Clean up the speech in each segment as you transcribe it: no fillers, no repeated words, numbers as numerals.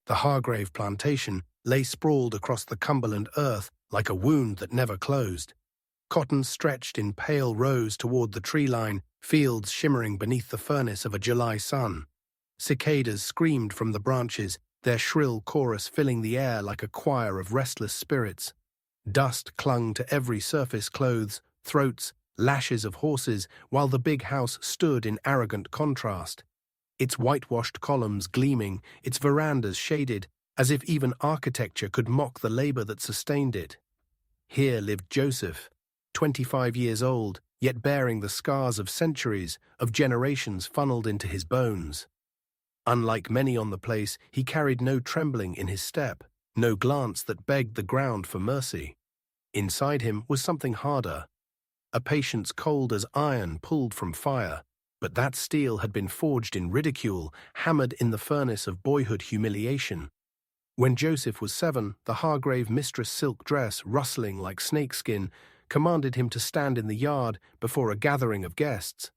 The Hargrave plantation lay sprawled across the Cumberland earth like a wound that never closed. Cotton stretched in pale rows toward the tree line, fields shimmering beneath the furnace of a July sun. Cicadas screamed from the branches, their shrill chorus filling the air like a choir of restless spirits. Dust clung to every surface, clothes, throats, lashes of horses, while the big house stood in arrogant contrast. Its whitewashed columns gleaming, its verandas shaded, as if even architecture could mock the labor that sustained it. Here lived Joseph, 25 years old, yet bearing the scars of centuries, of generations funneled into his bones. Unlike many on the place, he carried no trembling in his step, no glance that begged the ground for mercy. Inside him was something harder, a patience cold as iron pulled from fire, but that steel had been forged in ridicule, hammered in the furnace of boyhood humiliation. When Joseph was 7, the Hargrave mistress' silk dress, rustling like snakeskin, commanded him to stand in the yard before a gathering of guests.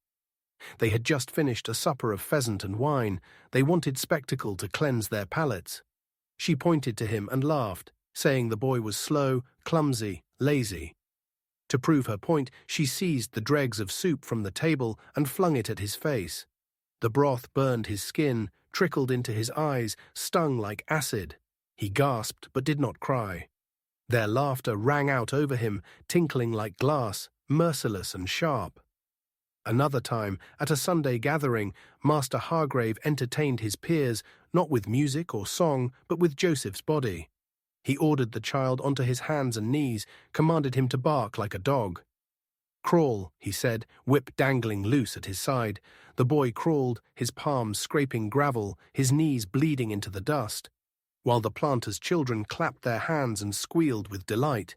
They had just finished a supper of pheasant and wine. They wanted spectacle to cleanse their palates. She pointed to him and laughed, saying the boy was slow, clumsy, lazy. To prove her point, she seized the dregs of soup from the table and flung it at his face. The broth burned his skin, trickled into his eyes, stung like acid. He gasped but did not cry. Their laughter rang out over him, tinkling like glass, merciless and sharp. Another time, at a Sunday gathering, Master Hargrave entertained his peers, not with music or song, but with Joseph's body. He ordered the child onto his hands and knees, commanded him to bark like a dog. "Crawl," he said, whip dangling loose at his side. The boy crawled, his palms scraping gravel, his knees bleeding into the dust, while the planter's children clapped their hands and squealed with delight.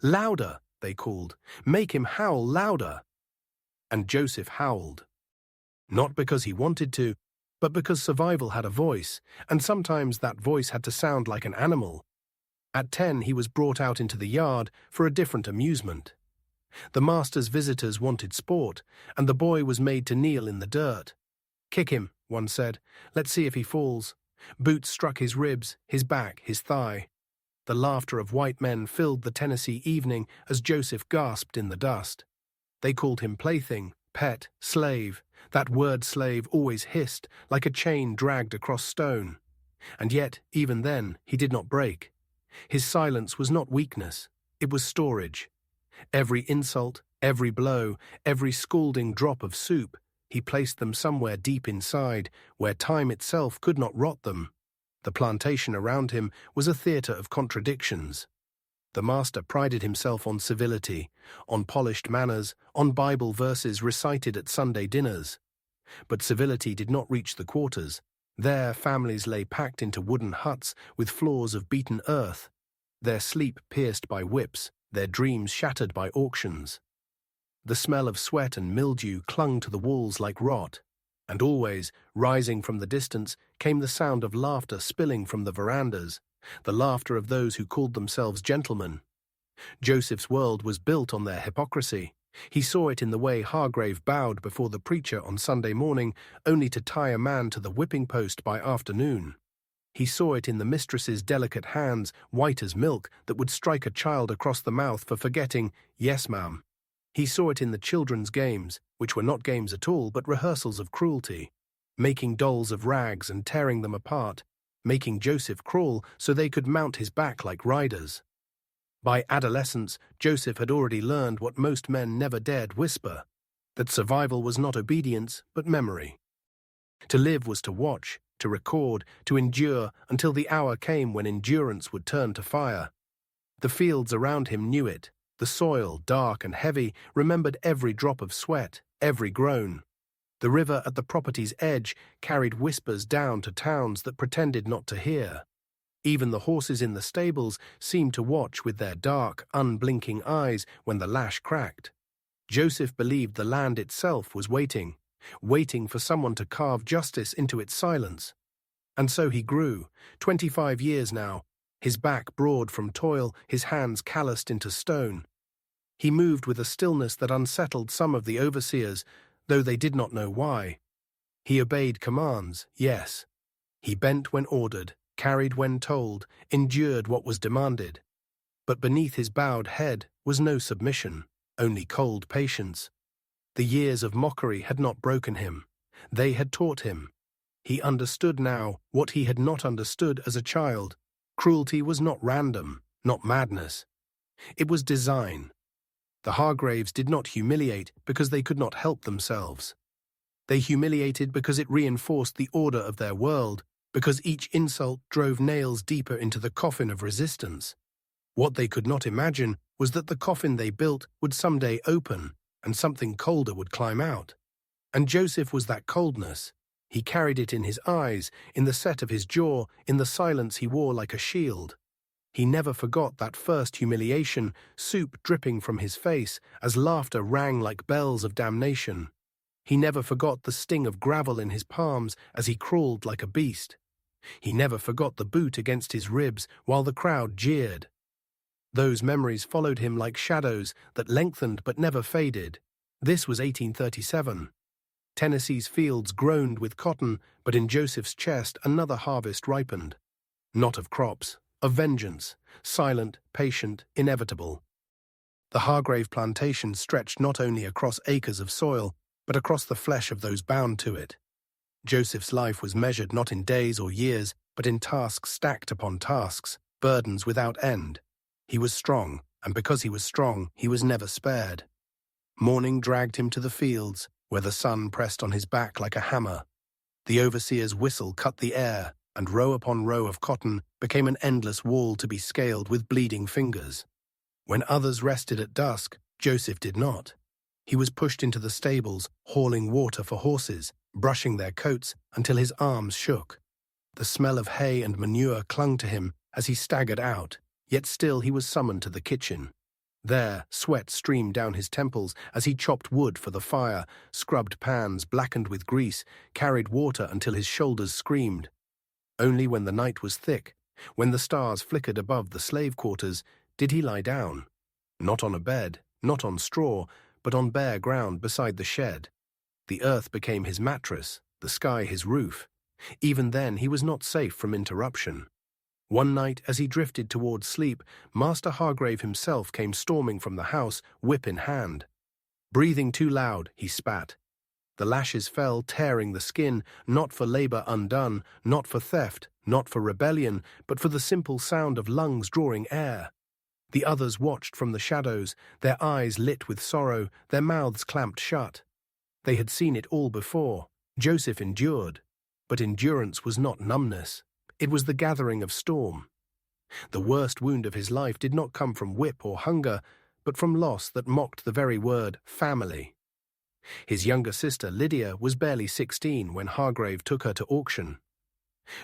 "Louder," they called. "Make him howl louder." And Joseph howled. Not because he wanted to, but because survival had a voice, and sometimes that voice had to sound like an animal. At 10, he was brought out into the yard for a different amusement. The master's visitors wanted sport, and the boy was made to kneel in the dirt. "Kick him," one said. "Let's see if he falls." Boots struck his ribs, his back, his thigh. The laughter of white men filled the Tennessee evening as Joseph gasped in the dust. They called him plaything, pet, slave. That word slave always hissed, like a chain dragged across stone. And yet, even then, he did not break. His silence was not weakness, it was storage. Every insult, every blow, every scalding drop of soup, he placed them somewhere deep inside, where time itself could not rot them. The plantation around him was a theater of contradictions. The master prided himself on civility, on polished manners, on Bible verses recited at Sunday dinners. But civility did not reach the quarters. There families lay packed into wooden huts with floors of beaten earth, their sleep pierced by whips, their dreams shattered by auctions. The smell of sweat and mildew clung to the walls like rot, and always, rising from the distance, came the sound of laughter spilling from the verandas, the laughter of those who called themselves gentlemen. Joseph's world was built on their hypocrisy. He saw it in the way Hargrave bowed before the preacher on Sunday morning, only to tie a man to the whipping post by afternoon. He saw it in the mistress's delicate hands, white as milk, that would strike a child across the mouth for forgetting, "Yes, ma'am." He saw it in the children's games, which were not games at all but rehearsals of cruelty, making dolls of rags and tearing them apart, making Joseph crawl so they could mount his back like riders. By adolescence, Joseph had already learned what most men never dared whisper, that survival was not obedience but memory. To live was to watch, to record, to endure until the hour came when endurance would turn to fire. The fields around him knew it. The soil, dark and heavy, remembered every drop of sweat, every groan. The river at the property's edge carried whispers down to towns that pretended not to hear. Even the horses in the stables seemed to watch with their dark, unblinking eyes when the lash cracked. Joseph believed the land itself was waiting for someone to carve justice into its silence. And so he grew, 25 years now, his back broad from toil, his hands calloused into stone. He moved with a stillness that unsettled some of the overseers, though they did not know why. He obeyed commands, yes. He bent when ordered, carried when told, endured what was demanded. But beneath his bowed head was no submission, only cold patience. The years of mockery had not broken him. They had taught him. He understood now what he had not understood as a child. Cruelty was not random, not madness. It was design. The Hargraves did not humiliate because they could not help themselves. They humiliated because it reinforced the order of their world, because each insult drove nails deeper into the coffin of resistance. What they could not imagine was that the coffin they built would someday open, and something colder would climb out. And Joseph was that coldness. He carried it in his eyes, in the set of his jaw, in the silence he wore like a shield. He never forgot that first humiliation, soup dripping from his face as laughter rang like bells of damnation. He never forgot the sting of gravel in his palms as he crawled like a beast. He never forgot the boot against his ribs while the crowd jeered. Those memories followed him like shadows that lengthened but never faded. This was 1837. Tennessee's fields groaned with cotton, but in Joseph's chest another harvest ripened. Not of crops, of vengeance, silent, patient, inevitable. The Hargrave plantation stretched not only across acres of soil, but across the flesh of those bound to it. Joseph's life was measured not in days or years, but in tasks stacked upon tasks, burdens without end. He was strong, and because he was strong, he was never spared. Morning dragged him to the fields, where the sun pressed on his back like a hammer. The overseer's whistle cut the air, and row upon row of cotton became an endless wall to be scaled with bleeding fingers. When others rested at dusk, Joseph did not. He was pushed into the stables, hauling water for horses, brushing their coats until his arms shook. The smell of hay and manure clung to him as he staggered out, yet still he was summoned to the kitchen. There, sweat streamed down his temples as he chopped wood for the fire, scrubbed pans blackened with grease, carried water until his shoulders screamed. Only when the night was thick, when the stars flickered above the slave quarters, did he lie down. Not on a bed, not on straw, but on bare ground beside the shed. The earth became his mattress, the sky his roof. Even then he was not safe from interruption. One night, as he drifted toward sleep, Master Hargrave himself came storming from the house, whip in hand. Breathing too loud, he spat. The lashes fell, tearing the skin, not for labor undone, not for theft, not for rebellion, but for the simple sound of lungs drawing air. The others watched from the shadows, their eyes lit with sorrow, their mouths clamped shut. They had seen it all before. Joseph endured. But endurance was not numbness. It was the gathering of storm. The worst wound of his life did not come from whip or hunger, but from loss that mocked the very word family. His younger sister, Lydia, was barely 16 when Hargrave took her to auction.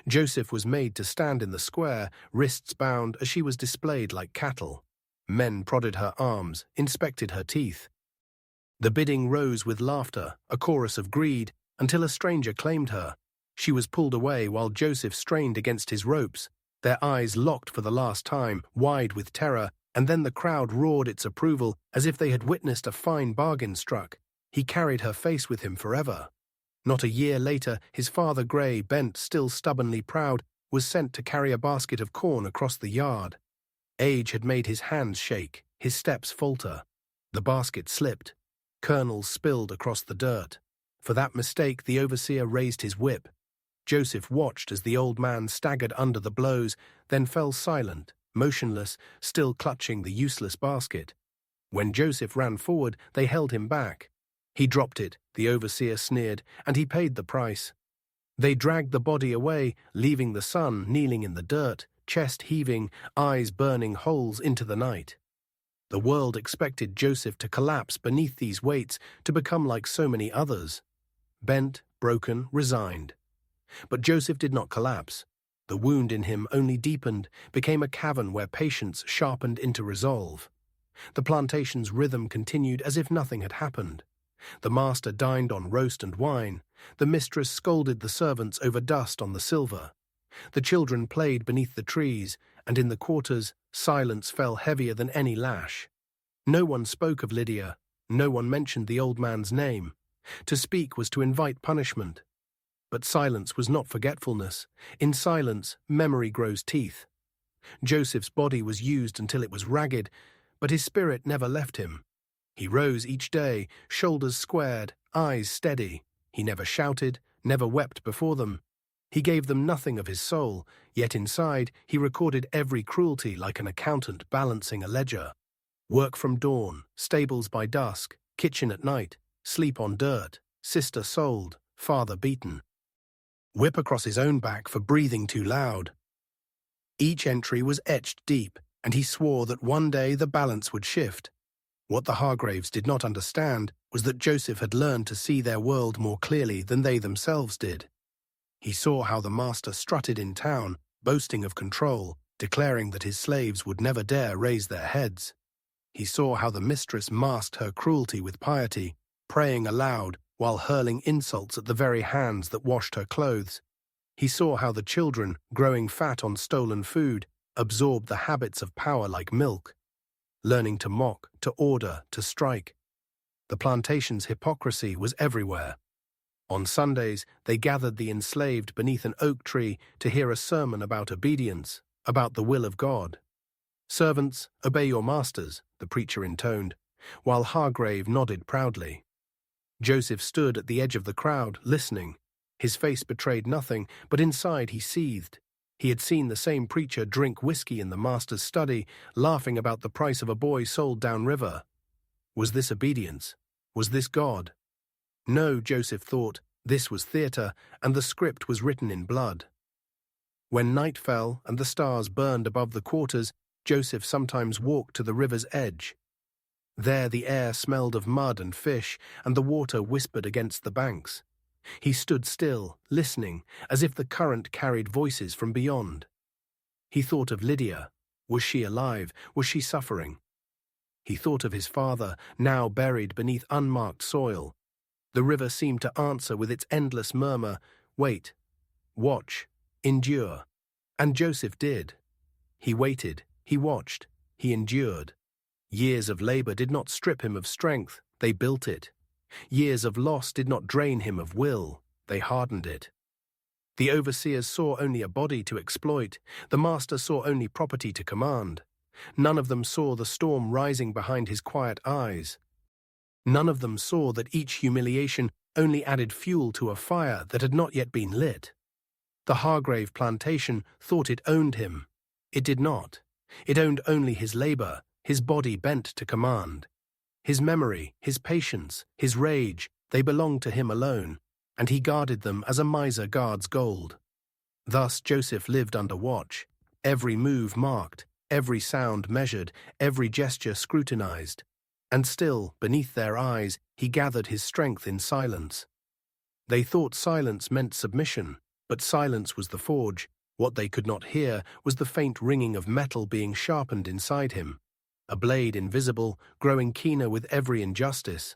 Joseph was made to stand in the square, wrists bound as she was displayed like cattle. Men prodded her arms, inspected her teeth. The bidding rose with laughter, a chorus of greed, until a stranger claimed her. She was pulled away while Joseph strained against his ropes, their eyes locked for the last time, wide with terror, and then the crowd roared its approval as if they had witnessed a fine bargain struck. He carried her face with him forever. Not a year later, his father Gray, bent, still stubbornly proud, was sent to carry a basket of corn across the yard. Age had made his hands shake, his steps falter. The basket slipped. Kernels spilled across the dirt. For that mistake, the overseer raised his whip. Joseph watched as the old man staggered under the blows, then fell silent, motionless, still clutching the useless basket. When Joseph ran forward, they held him back. He dropped it, the overseer sneered, and he paid the price. They dragged the body away, leaving the son kneeling in the dirt, chest heaving, eyes burning holes into the night. The world expected Joseph to collapse beneath these weights, to become like so many others. Bent, broken, resigned. But Joseph did not collapse. The wound in him only deepened, became a cavern where patience sharpened into resolve. The plantation's rhythm continued as if nothing had happened. The master dined on roast and wine. The mistress scolded the servants over dust on the silver. The children played beneath the trees, and in the quarters, silence fell heavier than any lash. No one spoke of Lydia. No one mentioned the old man's name. To speak was to invite punishment. But silence was not forgetfulness. In silence, memory grows teeth. Joseph's body was used until it was ragged, but his spirit never left him. He rose each day, shoulders squared, eyes steady. He never shouted, never wept before them. He gave them nothing of his soul, yet inside he recorded every cruelty like an accountant balancing a ledger. Work from dawn, stables by dusk, kitchen at night, sleep on dirt, sister sold, father beaten. Whip across his own back for breathing too loud. Each entry was etched deep, and he swore that one day the balance would shift. What the Hargraves did not understand was that Joseph had learned to see their world more clearly than they themselves did. He saw how the master strutted in town, boasting of control, declaring that his slaves would never dare raise their heads. He saw how the mistress masked her cruelty with piety, praying aloud while hurling insults at the very hands that washed her clothes. He saw how the children, growing fat on stolen food, absorbed the habits of power like milk, learning to mock, to order, to strike. The plantation's hypocrisy was everywhere. On Sundays, they gathered the enslaved beneath an oak tree to hear a sermon about obedience, about the will of God. "Servants, obey your masters," the preacher intoned, while Hargrave nodded proudly. Joseph stood at the edge of the crowd, listening. His face betrayed nothing, but inside he seethed. He had seen the same preacher drink whiskey in the master's study, laughing about the price of a boy sold downriver. Was this obedience? Was this God? No, Joseph thought, this was theatre, and the script was written in blood. When night fell and the stars burned above the quarters, Joseph sometimes walked to the river's edge. There the air smelled of mud and fish, and the water whispered against the banks. He stood still, listening, as if the current carried voices from beyond. He thought of Lydia. Was she alive? Was she suffering? He thought of his father, now buried beneath unmarked soil. The river seemed to answer with its endless murmur, "Wait, watch, endure." And Joseph did. He waited, he watched, he endured. Years of labor did not strip him of strength, they built it. Years of loss did not drain him of will, they hardened it. The overseers saw only a body to exploit, the master saw only property to command. None of them saw the storm rising behind his quiet eyes. None of them saw that each humiliation only added fuel to a fire that had not yet been lit. The Hargrave plantation thought it owned him. It did not. It owned only his labor, his body bent to command. His memory, his patience, his rage, they belonged to him alone, and he guarded them as a miser guards gold. Thus Joseph lived under watch, every move marked, every sound measured, every gesture scrutinized. And still, beneath their eyes, he gathered his strength in silence. They thought silence meant submission, but silence was the forge. What they could not hear was the faint ringing of metal being sharpened inside him, a blade invisible, growing keener with every injustice.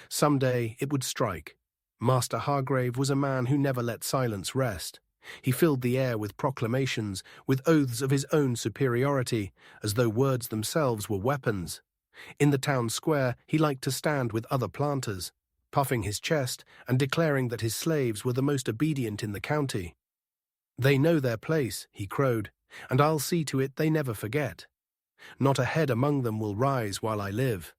Someday it would strike. Master Hargrave was a man who never let silence rest. He filled the air with proclamations, with oaths of his own superiority, as though words themselves were weapons. In the town square, he liked to stand with other planters, puffing his chest and declaring that his slaves were the most obedient in the county. "They know their place," he crowed, "and I'll see to it they never forget. Not a head among them will rise while I live."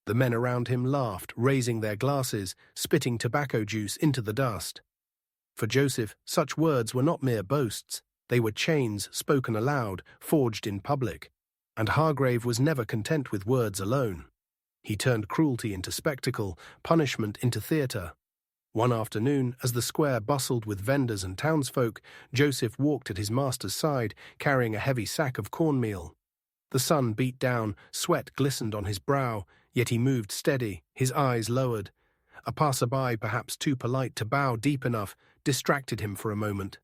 The men around him laughed, raising their glasses, spitting tobacco juice into the dust. For Joseph, such words were not mere boasts. They were chains spoken aloud, forged in public. And Hargrave was never content with words alone. He turned cruelty into spectacle, punishment into theatre. One afternoon, as the square bustled with vendors and townsfolk, Joseph walked at his master's side, carrying a heavy sack of cornmeal. The sun beat down, sweat glistened on his brow, yet he moved steady, his eyes lowered. A passerby, perhaps too polite to bow deep enough, distracted him for a moment.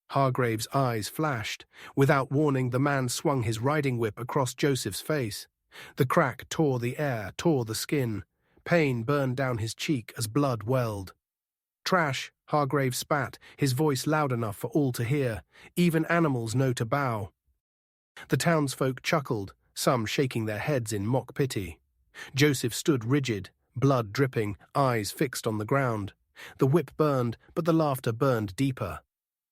Hargrave's eyes flashed. Without warning, the man swung his riding whip across Joseph's face. The crack tore the air, tore the skin. Pain burned down his cheek as blood welled. "Trash," Hargrave spat, his voice loud enough for all to hear. "Even animals know to bow." The townsfolk chuckled, some shaking their heads in mock pity. Joseph stood rigid, blood dripping, eyes fixed on the ground. The whip burned, but the laughter burned deeper.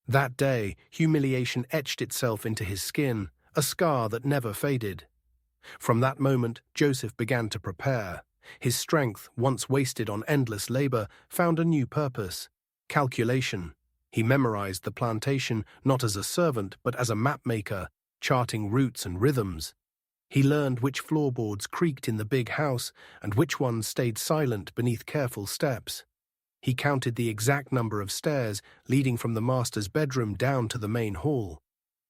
That day, humiliation etched itself into his skin, a scar that never faded. From that moment, Joseph began to prepare. His strength, once wasted on endless labor, found a new purpose: calculation. He memorized the plantation not as a servant but as a mapmaker, charting routes and rhythms. He learned which floorboards creaked in the big house and which ones stayed silent beneath careful steps. He counted the exact number of stairs leading from the master's bedroom down to the main hall.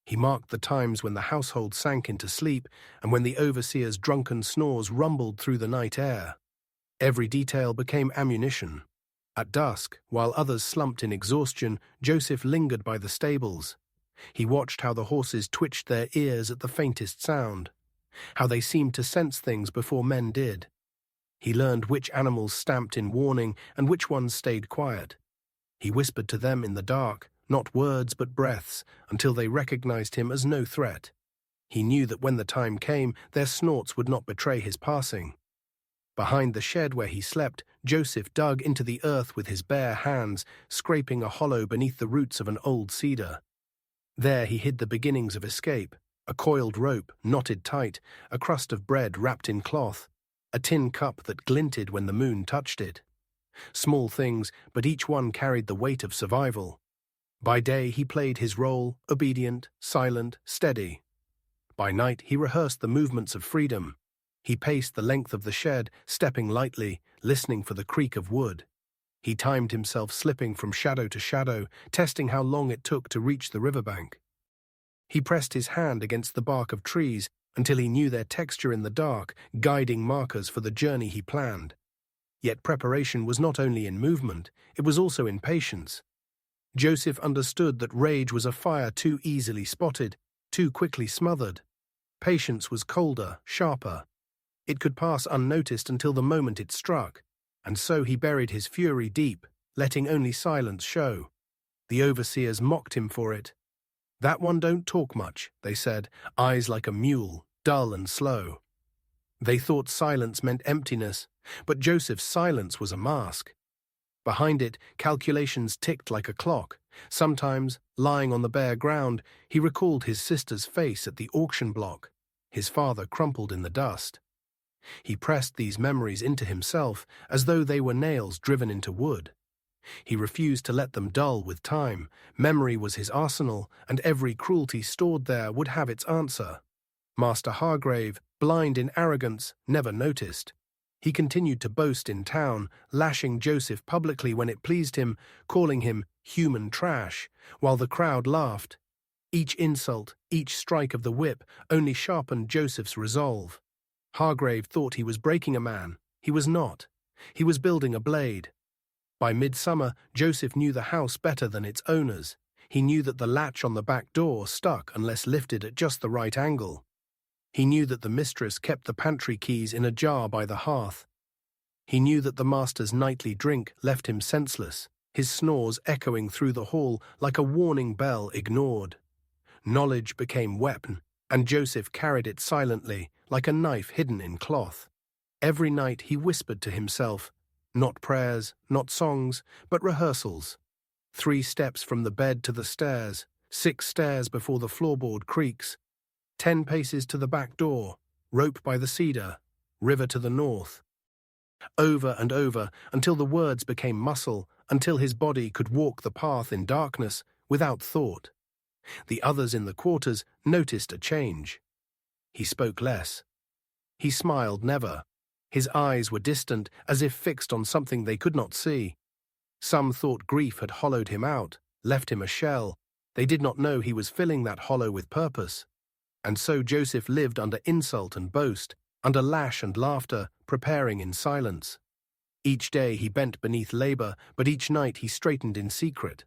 He marked the times when the household sank into sleep and when the overseer's drunken snores rumbled through the night air. Every detail became ammunition. At dusk, while others slumped in exhaustion, Joseph lingered by the stables. He watched how the horses twitched their ears at the faintest sound, how they seemed to sense things before men did. He learned which animals stamped in warning and which ones stayed quiet. He whispered to them in the dark, not words but breaths, until they recognized him as no threat. He knew that when the time came, their snorts would not betray his passing. Behind the shed where he slept, Joseph dug into the earth with his bare hands, scraping a hollow beneath the roots of an old cedar. There he hid the beginnings of escape: a coiled rope, knotted tight, a crust of bread wrapped in cloth, a tin cup that glinted when the moon touched it. Small things, but each one carried the weight of survival. By day he played his role, obedient, silent, steady. By night he rehearsed the movements of freedom. He paced the length of the shed, stepping lightly, listening for the creak of wood. He timed himself slipping from shadow to shadow, testing how long it took to reach the riverbank. He pressed his hand against the bark of trees until he knew their texture in the dark, guiding markers for the journey he planned. Yet preparation was not only in movement, it was also in patience. Joseph understood that rage was a fire too easily spotted, too quickly smothered. Patience was colder, sharper. It could pass unnoticed until the moment it struck, and so he buried his fury deep, letting only silence show. The overseers mocked him for it. "That one don't talk much," they said, eyes like a mule, dull and slow. They thought silence meant emptiness, but Joseph's silence was a mask. Behind it, calculations ticked like a clock. Sometimes, lying on the bare ground, he recalled his sister's face at the auction block, his father crumpled in the dust. He pressed these memories into himself as though they were nails driven into wood. He refused to let them dull with time. Memory was his arsenal, and every cruelty stored there would have its answer. Master Hargrave, blind in arrogance, never noticed. He continued to boast in town, lashing Joseph publicly when it pleased him, calling him human trash, while the crowd laughed. Each insult, each strike of the whip only sharpened Joseph's resolve. Hargrave thought he was breaking a man. He was not. He was building a blade. By midsummer, Joseph knew the house better than its owners. He knew that the latch on the back door stuck unless lifted at just the right angle. He knew that the mistress kept the pantry keys in a jar by the hearth. He knew that the master's nightly drink left him senseless, his snores echoing through the hall like a warning bell ignored. Knowledge became weapon, and Joseph carried it silently, like a knife hidden in cloth. Every night he whispered to himself, not prayers, not songs, but rehearsals. 3 steps from the bed to the stairs, 6 stairs before the floorboard creaks, 10 paces to the back door, rope by the cedar, river to the north. Over and over, until the words became muscle, until his body could walk the path in darkness without thought. The others in the quarters noticed a change. He spoke less. He smiled never. His eyes were distant, as if fixed on something they could not see. Some thought grief had hollowed him out, left him a shell. They did not know he was filling that hollow with purpose. And so Joseph lived under insult and boast, under lash and laughter, preparing in silence. Each day he bent beneath labor, but each night he straightened in secret.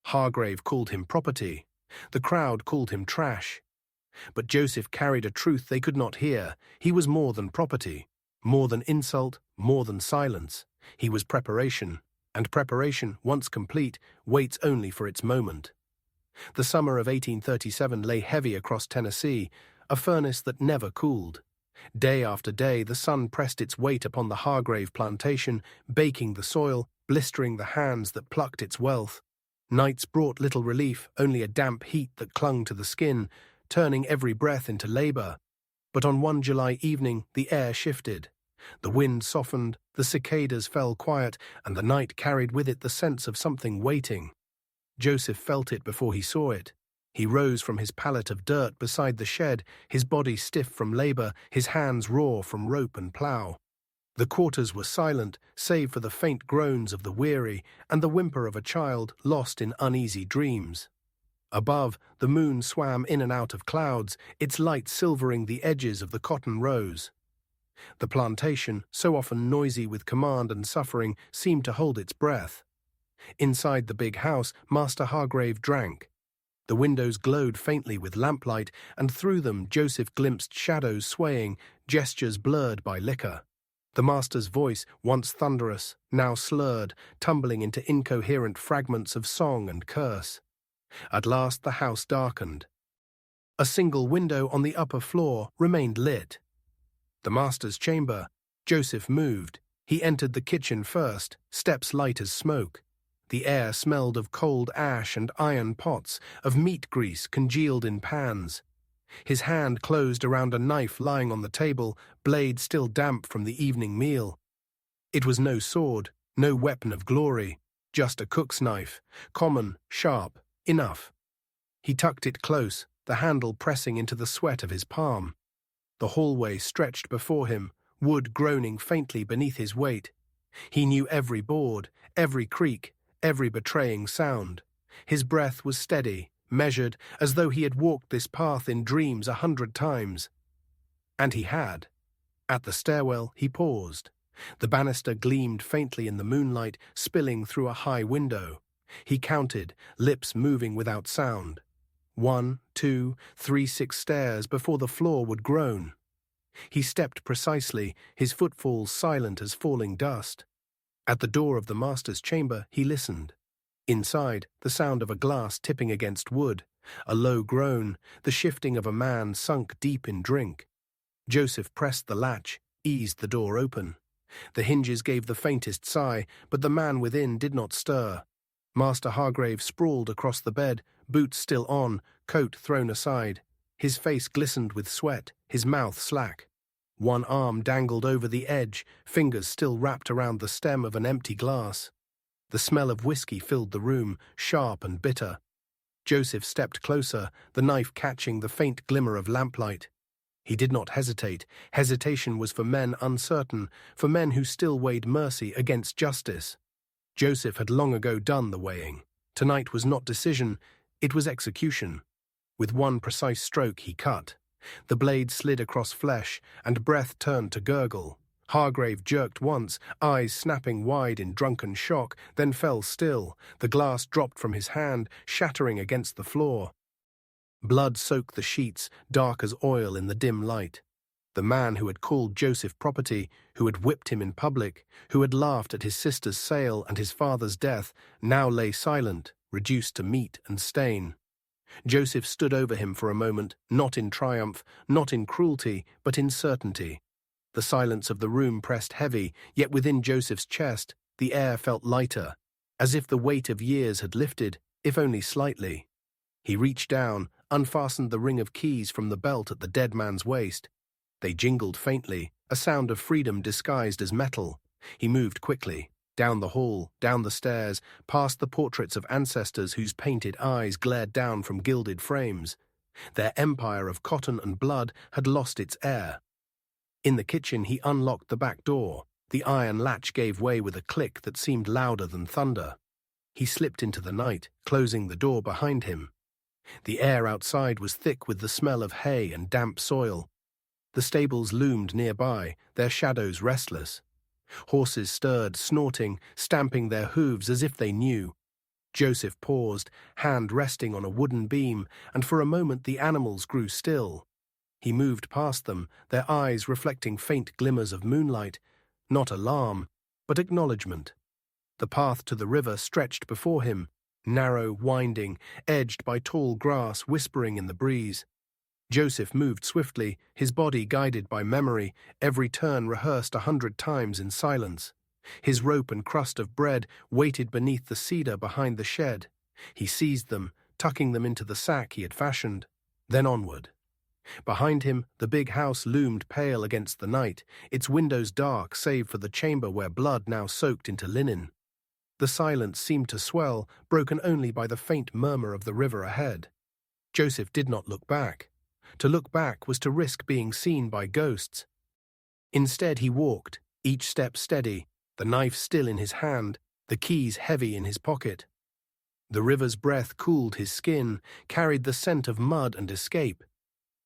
Hargrave called him property. The crowd called him trash. But Joseph carried a truth they could not hear. He was more than property, more than insult, more than silence. He was preparation, and preparation, once complete, waits only for its moment. The summer of 1837 lay heavy across Tennessee, a furnace that never cooled. Day after day the sun pressed its weight upon the Hargrave plantation, baking the soil, blistering the hands that plucked its wealth. Nights brought little relief, only a damp heat that clung to the skin, turning every breath into labor. But on one July evening, the air shifted. The wind softened, the cicadas fell quiet, and the night carried with it the sense of something waiting. Joseph felt it before he saw it. He rose from his pallet of dirt beside the shed, his body stiff from labor, his hands raw from rope and plow. The quarters were silent, save for the faint groans of the weary and the whimper of a child lost in uneasy dreams. Above, the moon swam in and out of clouds, its light silvering the edges of the cotton rows. The plantation, so often noisy with command and suffering, seemed to hold its breath. Inside the big house, Master Hargrave drank. The windows glowed faintly with lamplight, and through them Joseph glimpsed shadows swaying, gestures blurred by liquor. The master's voice, once thunderous, now slurred, tumbling into incoherent fragments of song and curse. At last the house darkened. A single window on the upper floor remained lit. The master's chamber. Joseph moved. He entered the kitchen first, steps light as smoke. The air smelled of cold ash and iron pots, of meat grease congealed in pans. His hand closed around a knife lying on the table, blade still damp from the evening meal. It was no sword, no weapon of glory, just a cook's knife, common, sharp, enough. He tucked it close, the handle pressing into the sweat of his palm. The hallway stretched before him, wood groaning faintly beneath his weight. He knew every board, every creak, every betraying sound. His breath was steady, measured, as though he had walked this path in dreams 100 times. And he had. At the stairwell, he paused. The banister gleamed faintly in the moonlight, spilling through a high window. He counted, lips moving without sound. 1, 2, 3, 6 stairs before the floor would groan. He stepped precisely, his footfalls silent as falling dust. At the door of the master's chamber, he listened. Inside, the sound of a glass tipping against wood, a low groan, the shifting of a man sunk deep in drink. Joseph pressed the latch, eased the door open. The hinges gave the faintest sigh, but the man within did not stir. Master Hargrave sprawled across the bed, boots still on, coat thrown aside. His face glistened with sweat, his mouth slack. One arm dangled over the edge, fingers still wrapped around the stem of an empty glass. The smell of whiskey filled the room, sharp and bitter. Joseph stepped closer, the knife catching the faint glimmer of lamplight. He did not hesitate. Hesitation was for men uncertain, for men who still weighed mercy against justice. Joseph had long ago done the weighing. Tonight was not decision, it was execution. With one precise stroke he cut. The blade slid across flesh, and breath turned to gurgle. Hargrave jerked once, eyes snapping wide in drunken shock, then fell still. The glass dropped from his hand, shattering against the floor. Blood soaked the sheets, dark as oil in the dim light. The man who had called Joseph property, who had whipped him in public, who had laughed at his sister's sale and his father's death, now lay silent, reduced to meat and stain. Joseph stood over him for a moment, not in triumph, not in cruelty, but in certainty. The silence of the room pressed heavy, yet within Joseph's chest, the air felt lighter, as if the weight of years had lifted, if only slightly. He reached down, unfastened the ring of keys from the belt at the dead man's waist. They jingled faintly, a sound of freedom disguised as metal. He moved quickly, down the hall, down the stairs, past the portraits of ancestors whose painted eyes glared down from gilded frames. Their empire of cotton and blood had lost its air. In the kitchen he unlocked the back door. The iron latch gave way with a click that seemed louder than thunder. He slipped into the night, closing the door behind him. The air outside was thick with the smell of hay and damp soil. The stables loomed nearby, their shadows restless. Horses stirred, snorting, stamping their hooves as if they knew. Joseph paused, hand resting on a wooden beam, and for a moment the animals grew still. He moved past them, their eyes reflecting faint glimmers of moonlight, not alarm, but acknowledgement. The path to the river stretched before him, narrow, winding, edged by tall grass whispering in the breeze. Joseph moved swiftly, his body guided by memory, every turn rehearsed 100 times in silence. His rope and crust of bread waited beneath the cedar behind the shed. He seized them, tucking them into the sack he had fashioned. Then onward. Behind him, the big house loomed pale against the night, its windows dark save for the chamber where blood now soaked into linen. The silence seemed to swell, broken only by the faint murmur of the river ahead. Joseph did not look back. To look back was to risk being seen by ghosts. Instead he walked, each step steady, the knife still in his hand, the keys heavy in his pocket. The river's breath cooled his skin, carried the scent of mud and escape.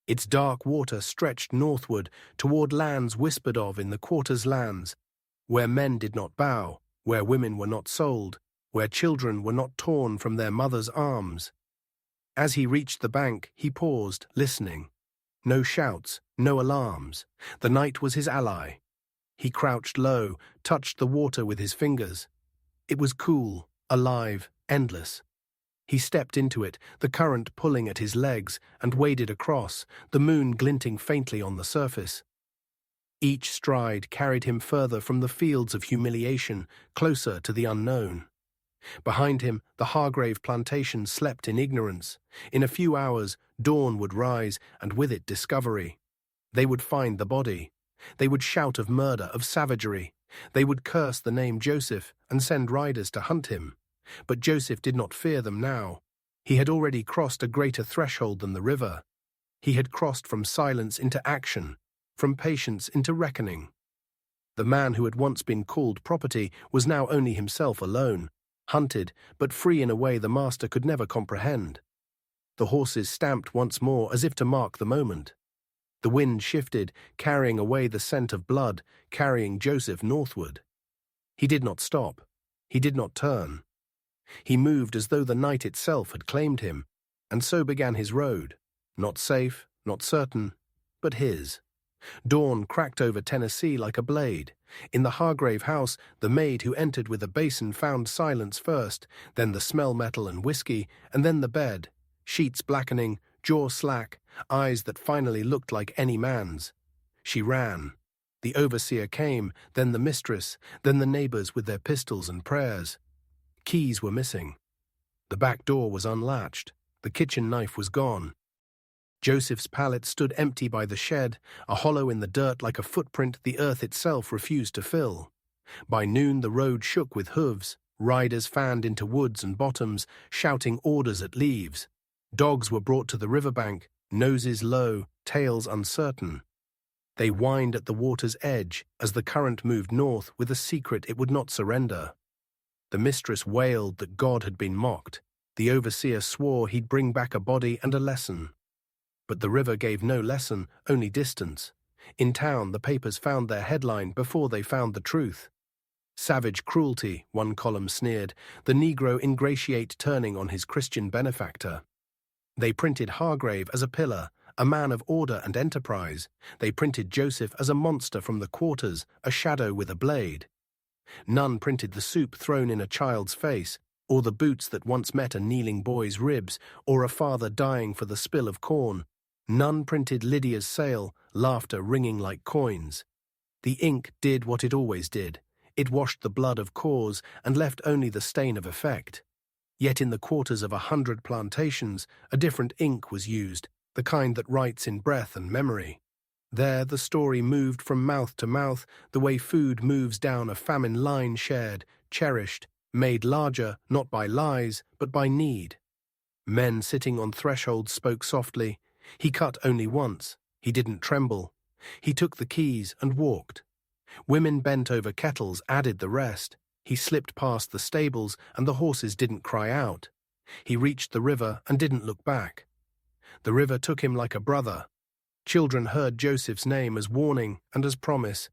Its dark water stretched northward, toward lands whispered of in the quarter's lands, where men did not bow, where women were not sold, where children were not torn from their mothers' arms. As he reached the bank, he paused, listening. No shouts, no alarms. The night was his ally. He crouched low, touched the water with his fingers. It was cool, alive, endless. He stepped into it, the current pulling at his legs, and waded across, the moon glinting faintly on the surface. Each stride carried him further from the fields of humiliation, closer to the unknown. Behind him, the Hargrave plantation slept in ignorance. In a few hours, dawn would rise, and with it discovery. They would find the body. They would shout of murder, of savagery. They would curse the name Joseph and send riders to hunt him. But Joseph did not fear them now. He had already crossed a greater threshold than the river. He had crossed from silence into action, from patience into reckoning. The man who had once been called property was now only himself alone, hunted, but free in a way the master could never comprehend. The horses stamped once more as if to mark the moment. The wind shifted, carrying away the scent of blood, carrying Joseph northward. He did not stop. He did not turn. He moved as though the night itself had claimed him, and so began his road, not safe, not certain, but his. Dawn cracked over Tennessee like a blade. In the Hargrave house, the maid who entered with a basin found silence first, then the smell metal and whiskey, and then the bed, sheets blackening, jaw slack, eyes that finally looked like any man's. She ran. The overseer came, then the mistress, then the neighbors with their pistols and prayers. Keys were missing. The back door was unlatched. The kitchen knife was gone. Joseph's pallet stood empty by the shed, a hollow in the dirt like a footprint the earth itself refused to fill. By noon the road shook with hooves, riders fanned into woods and bottoms, shouting orders at leaves. Dogs were brought to the riverbank, noses low, tails uncertain. They whined at the water's edge as the current moved north with a secret it would not surrender. The mistress wailed that God had been mocked. The overseer swore he'd bring back a body and a lesson. But the river gave no lesson, only distance. In town, the papers found their headline before they found the truth. Savage cruelty, one column sneered, the Negro ingratiate turning on his Christian benefactor. They printed Hargrave as a pillar, a man of order and enterprise. They printed Joseph as a monster from the quarters, a shadow with a blade. None printed the soup thrown in a child's face, or the boots that once met a kneeling boy's ribs, or a father dying for the spill of corn. None printed Lydia's sail, laughter ringing like coins. The ink did what it always did. It washed the blood of cause and left only the stain of effect. Yet in the quarters of 100 plantations, a different ink was used, the kind that writes in breath and memory. There the story moved from mouth to mouth, the way food moves down a famine line shared, cherished, made larger not by lies, but by need. Men sitting on thresholds spoke softly. He cut only once. He didn't tremble. He took the keys and walked. Women bent over kettles added the rest. He slipped past the stables and the horses didn't cry out. He reached the river and didn't look back. The river took him like a brother. Children heard Joseph's name as warning and as promise.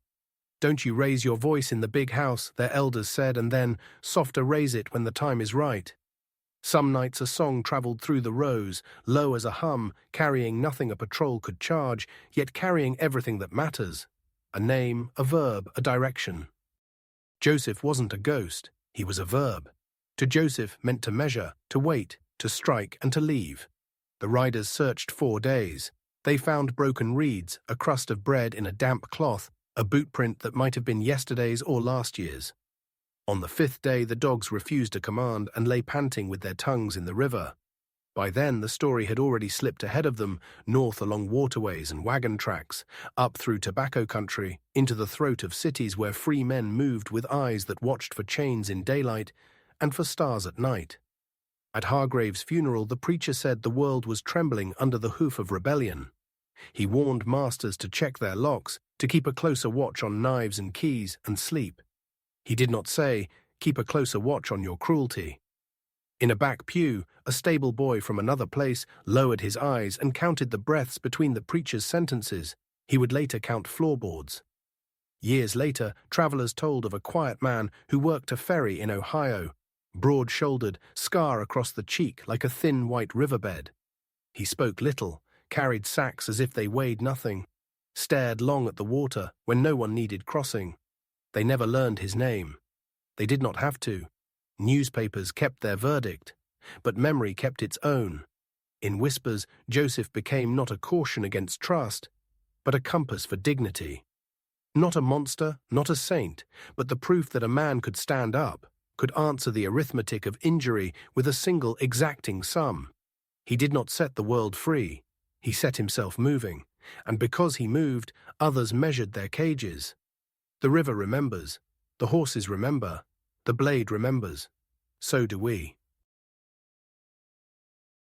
"Don't you raise your voice in the big house," their elders said, and then, "Softer raise it when the time is right." Some nights a song travelled through the rows, low as a hum, carrying nothing a patrol could charge, yet carrying everything that matters. A name, a verb, a direction. Joseph wasn't a ghost, he was a verb. To Joseph meant to measure, to wait, to strike, and to leave. The riders searched 4 days. They found broken reeds, a crust of bread in a damp cloth, a boot print that might have been yesterday's or last year's. On the fifth day, the dogs refused a command and lay panting with their tongues in the river. By then, the story had already slipped ahead of them, north along waterways and wagon tracks, up through tobacco country, into the throat of cities where free men moved with eyes that watched for chains in daylight and for stars at night. At Hargrave's funeral, the preacher said the world was trembling under the hoof of rebellion. He warned masters to check their locks, to keep a closer watch on knives and keys, and sleep. He did not say, keep a closer watch on your cruelty. In a back pew, a stable boy from another place lowered his eyes and counted the breaths between the preacher's sentences. He would later count floorboards. Years later, travelers told of a quiet man who worked a ferry in Ohio, broad-shouldered, scar across the cheek like a thin white riverbed. He spoke little, carried sacks as if they weighed nothing, stared long at the water when no one needed crossing. They never learned his name. They did not have to. Newspapers kept their verdict, but memory kept its own. In whispers, Joseph became not a caution against trust, but a compass for dignity. Not a monster, not a saint, but the proof that a man could stand up, could answer the arithmetic of injury with a single exacting sum. He did not set the world free. He set himself moving, and because he moved, others measured their cages. The river remembers, the horses remember, the blade remembers. So do we.